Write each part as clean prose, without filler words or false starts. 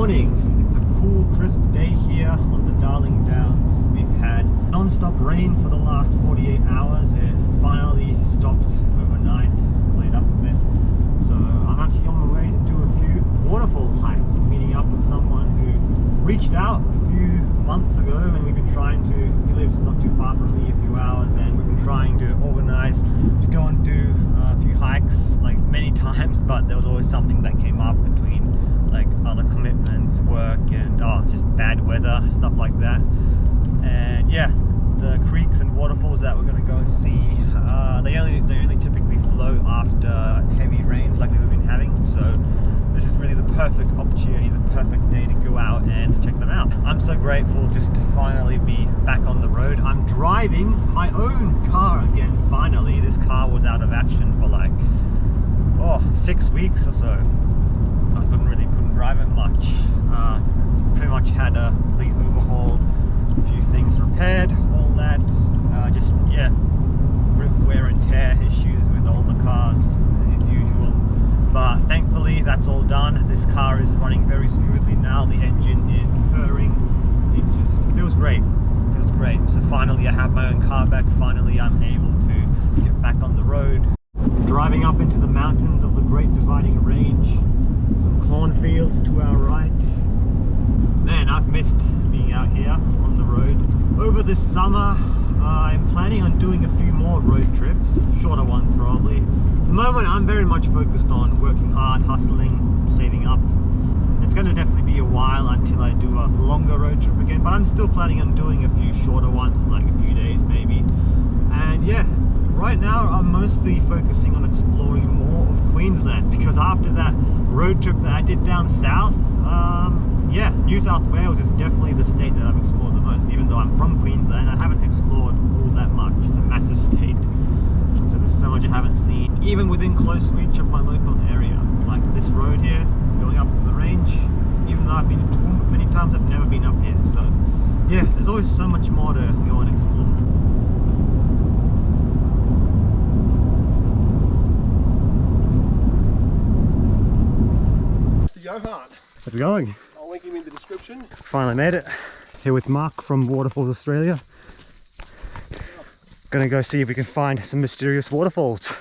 morning. It's a cool, crisp day here on the Darling Downs. We've had non-stop rain for the last 48 hours. It finally stopped overnight, cleared up a bit. So I'm actually on my way to do a few waterfall hikes. I'm meeting up with someone who reached out a few months ago, and we've been trying to, he lives not too far from me, a few hours, and we've been trying to organize to go and do a few hikes like many times, but there was always something that came up between like other commitments, work, and just bad weather, stuff like that. And yeah, the creeks and waterfalls that we're going to go and see, they only typically flow after heavy rains like we've been having, so this is really the perfect opportunity, the perfect day to go out and check them out. I'm so grateful just to finally be back on the road. I'm driving my own car again, finally. This car was out of action for like 6 weeks or so. I couldn't drive it much. Pretty much had a complete overhaul, a few things repaired, all that. Just yeah, wear and tear issues with all the cars as usual. But thankfully that's all done. This car is running very smoothly now. The engine is purring. It just feels great. It feels great. So finally I have my own car back. Finally I'm able to get back on the road. Driving up into the mountains of the Great Dividing Range. Some cornfields to our right. Man, I've missed being out here on the road. Over this summer, I'm planning on doing a few more road trips, shorter ones probably. At the moment, I'm very much focused on working hard, hustling, saving up. It's going to definitely be a while until I do a longer road trip again, but I'm still planning on doing a few shorter ones, like a few days maybe. And yeah, right now I'm mostly focusing on exploring more of Queensland, because after that road trip that I did down south, yeah, New South Wales is definitely the state that I've explored the most. Even though I'm from Queensland, I haven't explored all that much. It's a massive state, so there's so much I haven't seen, even within close reach of my local area. Like this road here, going up the range, even though I've been to Toowoomba many times, I've never been up here. So yeah, there's always so much more to go and explore. Mr. Johan. How's it going? I'll link him in the description. Finally made it. Here with Mark from Waterfalls Australia. Gonna go see if we can find some mysterious waterfalls.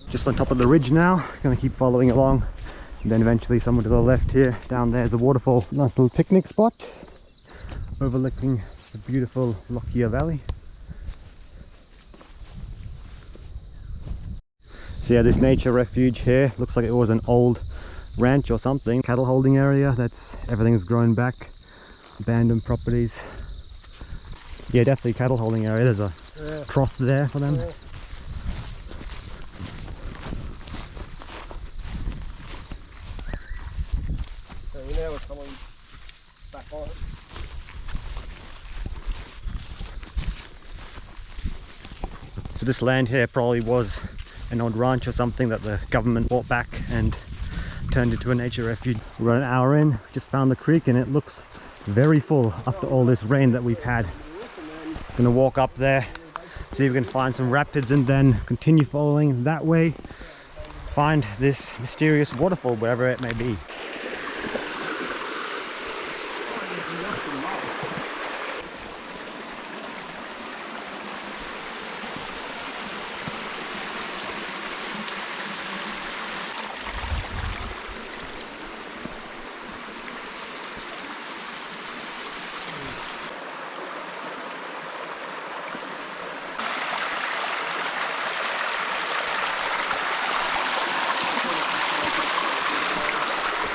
Just on top of the ridge now, gonna keep following along, and then eventually somewhere to the left here, down there's a waterfall. Nice little picnic spot overlooking the beautiful Lockyer Valley. So yeah, this nature refuge here looks like it was an old ranch or something, cattle holding area. That's everything's grown back, abandoned properties. Yeah, definitely cattle holding area. There's a trough there for them. Yeah. So we know someone back on it. So this land here probably was an old ranch or something that the government bought back and turned into a nature refuge. We're an hour in, just found the creek, and it looks very full after all this rain that we've had. Gonna walk up there, see if we can find some rapids, and then continue following that way, find this mysterious waterfall wherever it may be.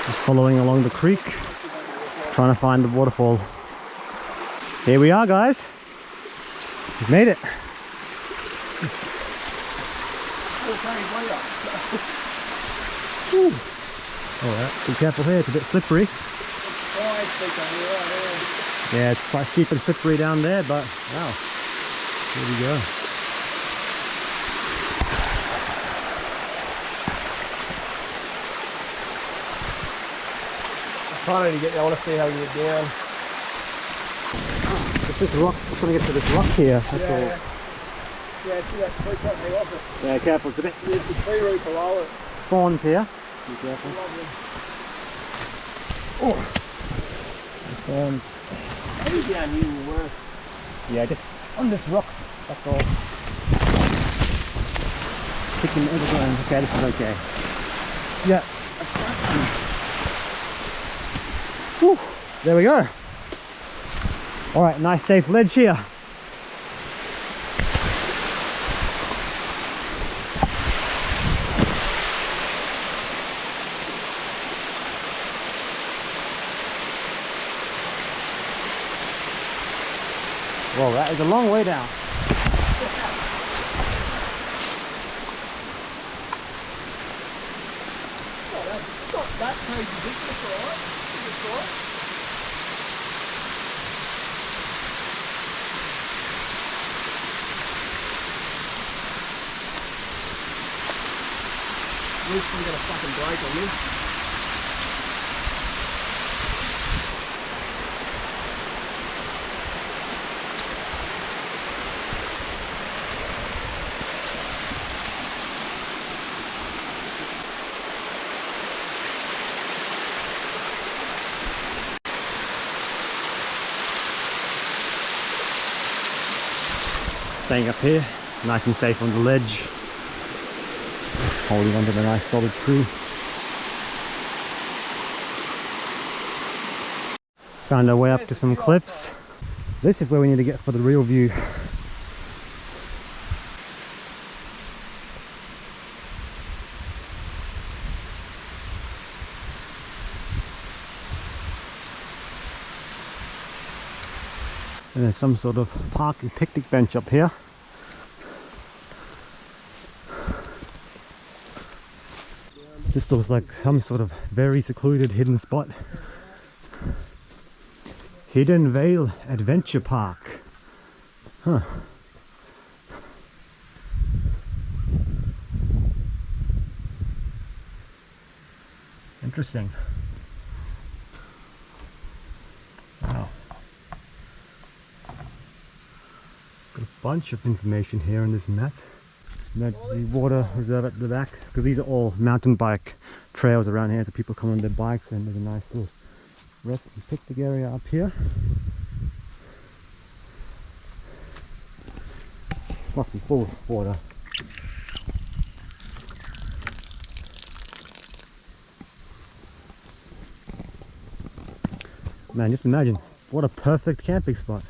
Just following along the creek, trying to find the waterfall. Here we are, guys. We've made it. Alright, be careful here, it's a bit slippery. Yeah, it's quite steep and slippery down there, but wow, here we go. I can't really get there. I want to see how you get down. It's a It's this rock. I'm trying to get to this rock here. That's all. Yeah, see that tree can't hang off it. Yeah, careful. It's a bit There's the tree root below it. thorns here. Be careful. Lovely. Oh, thorns. Maybe down here will work. Yeah, just on this rock. That's all. Sticking overground. Okay, this is okay. Yeah. Whew, there we go. All right, nice safe ledge here. Well, that is a long way down. That crazy big, that's alright. That's alright. At least we got a fucking break on this. Staying up here, nice and safe on the ledge. Holding onto the nice solid tree. Found our way up to some cliffs. This is where we need to get for the real view. And there's some sort of park and picnic bench up here. This looks like some sort of very secluded hidden spot. Hidden Vale Adventure Park. Huh. Interesting. Wow. Got a bunch of information here on this map. That's the water reserve at the back, because these are all mountain bike trails around here, so people come on their bikes, and there's a nice little rest and picnic area up here. Must be full of water. Man, just imagine, what a perfect camping spot.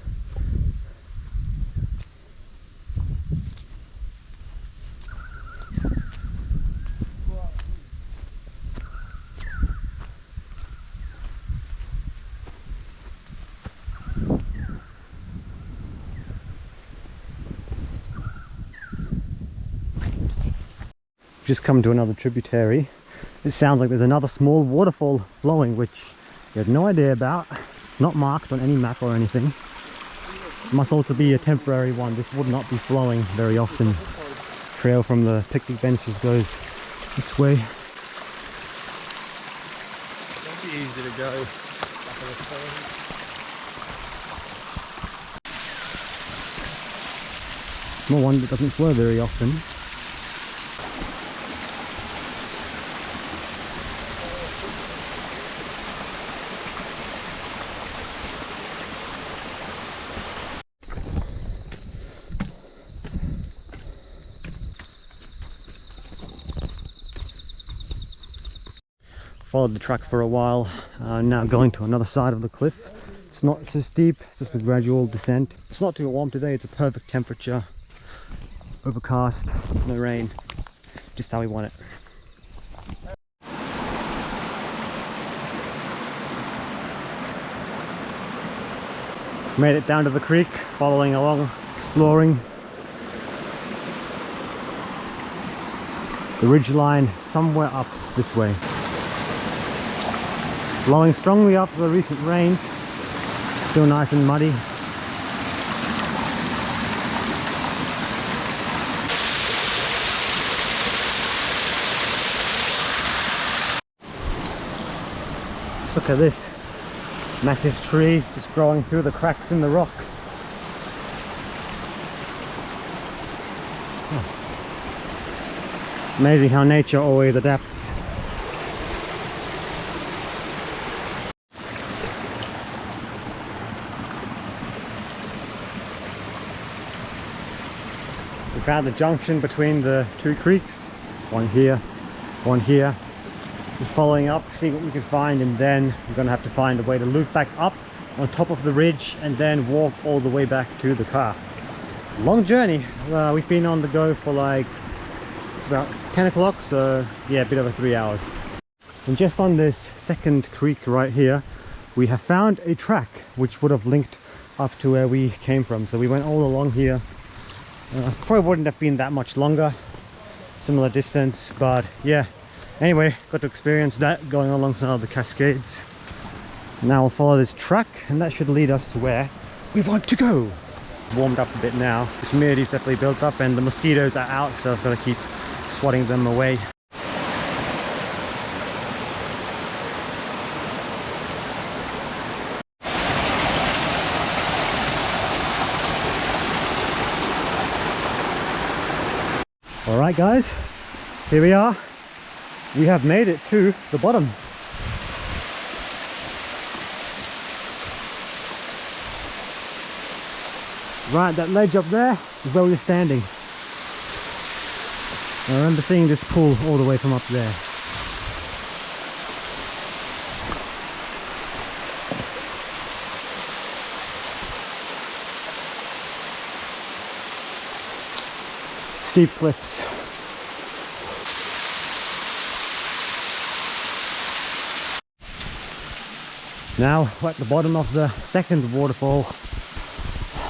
Just come to another tributary. It sounds like there's another small waterfall flowing, which you have no idea about. It's not marked on any map or anything. It must also be a temporary one. This would not be flowing very often. Trail from the picnic benches goes this way. That'd be easy to go up on the stone. Small one that doesn't flow very often. Followed the track for a while, now going to another side of the cliff. It's not so steep, it's just a gradual descent. It's not too warm today, it's a perfect temperature. Overcast, no rain, just how we want it. Made it down to the creek, following along, exploring. The ridge line somewhere up this way. Blowing strongly after the recent rains, still nice and muddy. Look at this massive tree just growing through the cracks in the rock. Amazing how nature always adapts. We found the junction between the two creeks. One here, one here. Just following up, seeing what we can find, and then we're gonna have to find a way to loop back up on top of the ridge and then walk all the way back to the car. Long journey. We've been on the go for like, it's about 10 o'clock, so yeah, a bit over 3 hours. And just on this second creek right here, we have found a track which would have linked up to where we came from. So we went all along here. Probably wouldn't have been that much longer, similar distance, but yeah. Anyway, got to experience that going alongside the Cascades. Now we'll follow this track and that should lead us to where we want to go. Warmed up a bit now, the humidity's definitely built up and the mosquitoes are out, so I've got to keep swatting them away. Alright guys, here we are. We have made it to the bottom. Right, that ledge up there is where we were standing. I remember seeing this pool all the way from up there. Steep cliffs. Now we're at the bottom of the second waterfall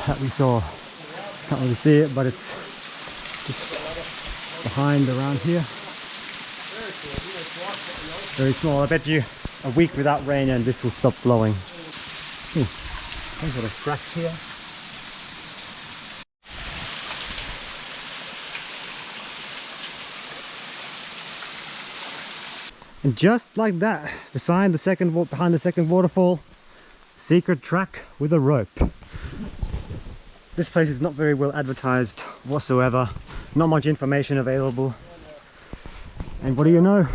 that we saw. Can't really see it, but it's just behind around here. Very small. I bet you a week without rain and this will stop flowing. Some sort of crack here. And just like that, behind the second waterfall, secret track with a rope. This place is not very well advertised whatsoever. Not much information available. And what do you know?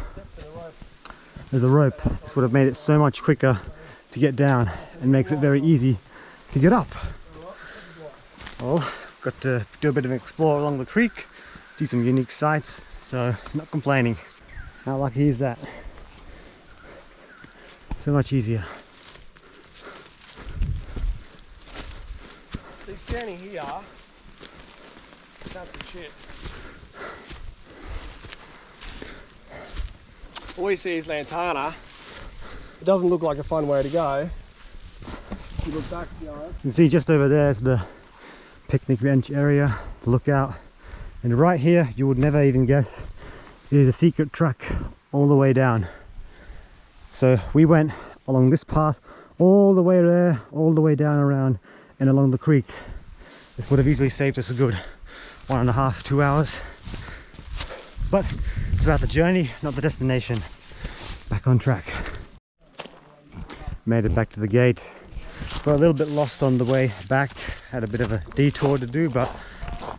There's a rope. This would have made it so much quicker to get down and makes it very easy to get up. Well, got to do a bit of an explore along the creek, see some unique sights, so not complaining. How lucky is that? So much easier. So standing here, that's some shit. All we see is Lantana. It doesn't look like a fun way to go. If you look back, you know. You can see just over there is the picnic bench area, the lookout. And right here, you would never even guess, there's a secret track all the way down. So we went along this path all the way there, all the way down around and along the creek. This would have easily saved us a good 1.5 to 2 hours. But it's about the journey, not the destination. Back on track. Made it back to the gate. Got a little bit lost on the way back. Had a bit of a detour to do, but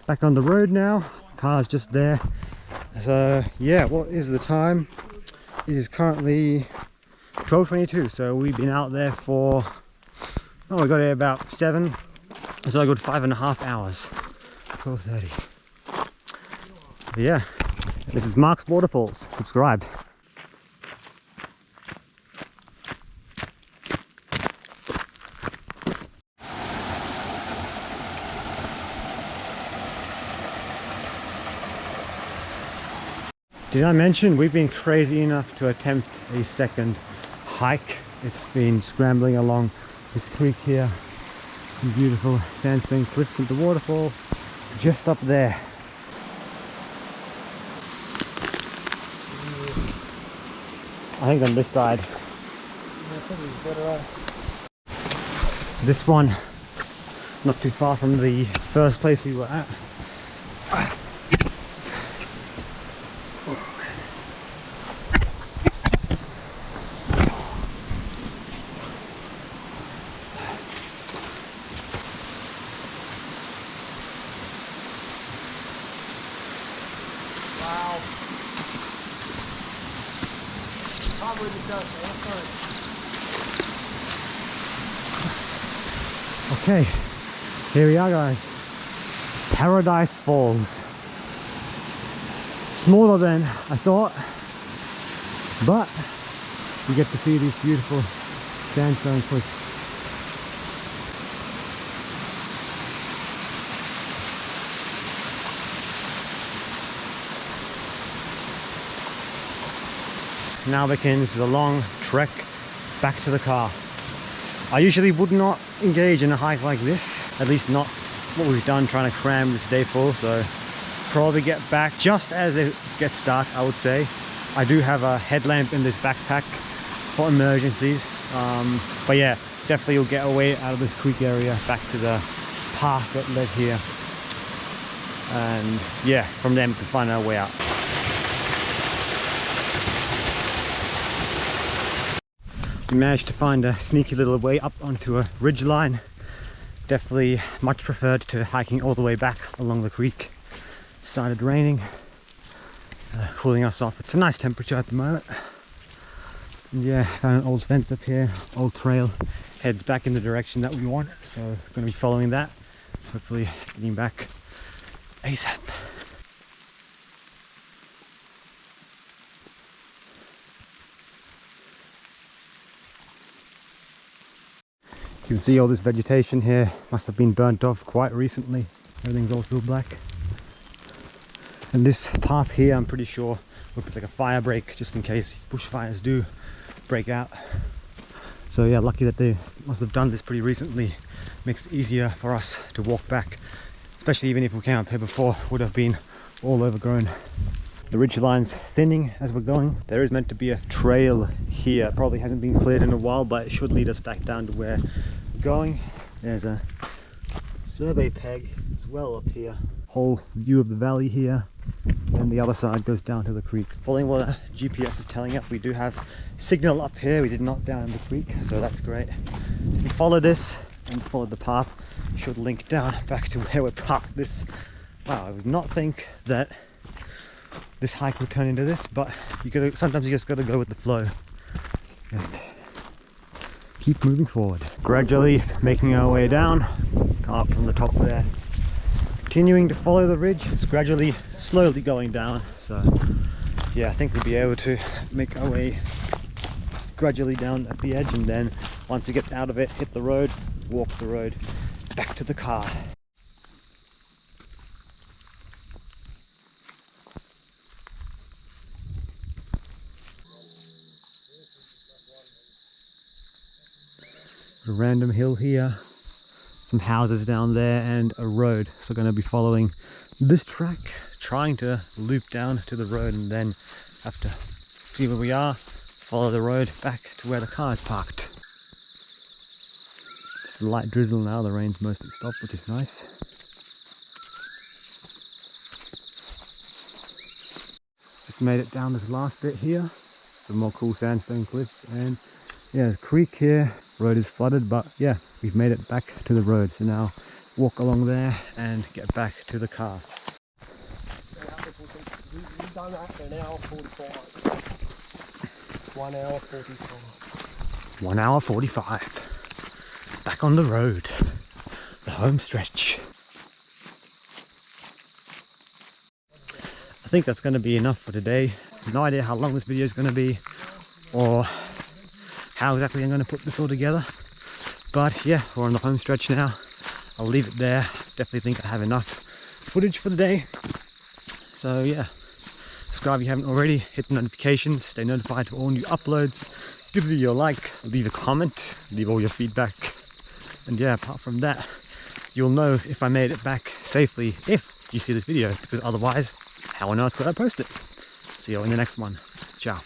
back on the road now. Car's just there. So yeah, what is the time? It is currently 12:22, so we've been out there for, we got here about 7, so a good 5.5 hours. 12:30. Yeah, this is Mark's Waterfalls. Subscribe. Did I mention we've been crazy enough to attempt a second hike? It's been scrambling along this creek here. Some beautiful sandstone cliffs and the waterfall just up there. I think on this side. This one, not too far from the first place we were at. Wow. Can't believe it does, so let's go. Okay, here we are, guys. Paradise Falls. Smaller than I thought, but you get to see these beautiful sandstone cliffs. Now begins the long trek back to the car. I usually would not engage in a hike like this, at least not what we've done trying to cram this day full, so probably get back just as it gets dark, I would say. I do have a headlamp in this backpack for emergencies, but yeah, definitely you'll get away out of this creek area back to the path that led here, and yeah, from there we can find our way out. We managed to find a sneaky little way up onto a ridge line. Definitely much preferred to hiking all the way back along the creek. Started raining, cooling us off. It's a nice temperature at the moment. And yeah, found an old fence up here, old trail, heads back in the direction that we want. So going to be following that, hopefully getting back ASAP. You can see all this vegetation here must have been burnt off quite recently. Everything's all still black. And this path here, I'm pretty sure, will be like a fire break just in case bushfires do break out. So yeah, lucky that they must have done this pretty recently. Makes it easier for us to walk back, especially even if we came up here before, would have been all overgrown. The ridge line's thinning as we're going. There is meant to be a trail here. Probably hasn't been cleared in a while, but it should lead us back down to where we're going. There's a survey peg as well up here. Whole view of the valley here. And the other side goes down to the creek. Following what the GPS is telling us, we do have signal up here. We did not down in the creek, so that's great. If we follow this and follow the path, it should link down back to where we're parked. Wow, I would not think that this hike would turn into this, but sometimes you just gotta go with the flow and keep moving forward. Gradually making our way down, come up from the top there. Continuing to follow the ridge, it's gradually, slowly going down. So yeah, I think we'll be able to make our way gradually down at the edge, and then once you get out of it, hit the road, walk the road back to the car. A random hill here, some houses down there, and a road. So going to be following this track, trying to loop down to the road, and then have to see where we are, follow the road back to where the car is parked. Just a light drizzle now, the rain's mostly stopped, which is nice. Just made it down this last bit here, some more cool sandstone cliffs, and yeah, there's a creek here. Road is flooded, but yeah, we've made it back to the road. So now walk along there and get back to the car. We've done that for an hour 45. 1 hour 45. 1 hour 45. Back on the road. The home stretch. I think that's going to be enough for today. No idea how long this video is going to be, or how exactly I'm going to put this all together, but yeah, we're on the home stretch now. I'll leave it there. Definitely think I have enough footage for the day. So yeah, subscribe if you haven't already, hit the notifications, stay notified for all new uploads, give the video a like, leave a comment, leave all your feedback, and yeah, apart from that, you'll know if I made it back safely if you see this video, because otherwise, how on earth could I post it? See you in the next one. Ciao.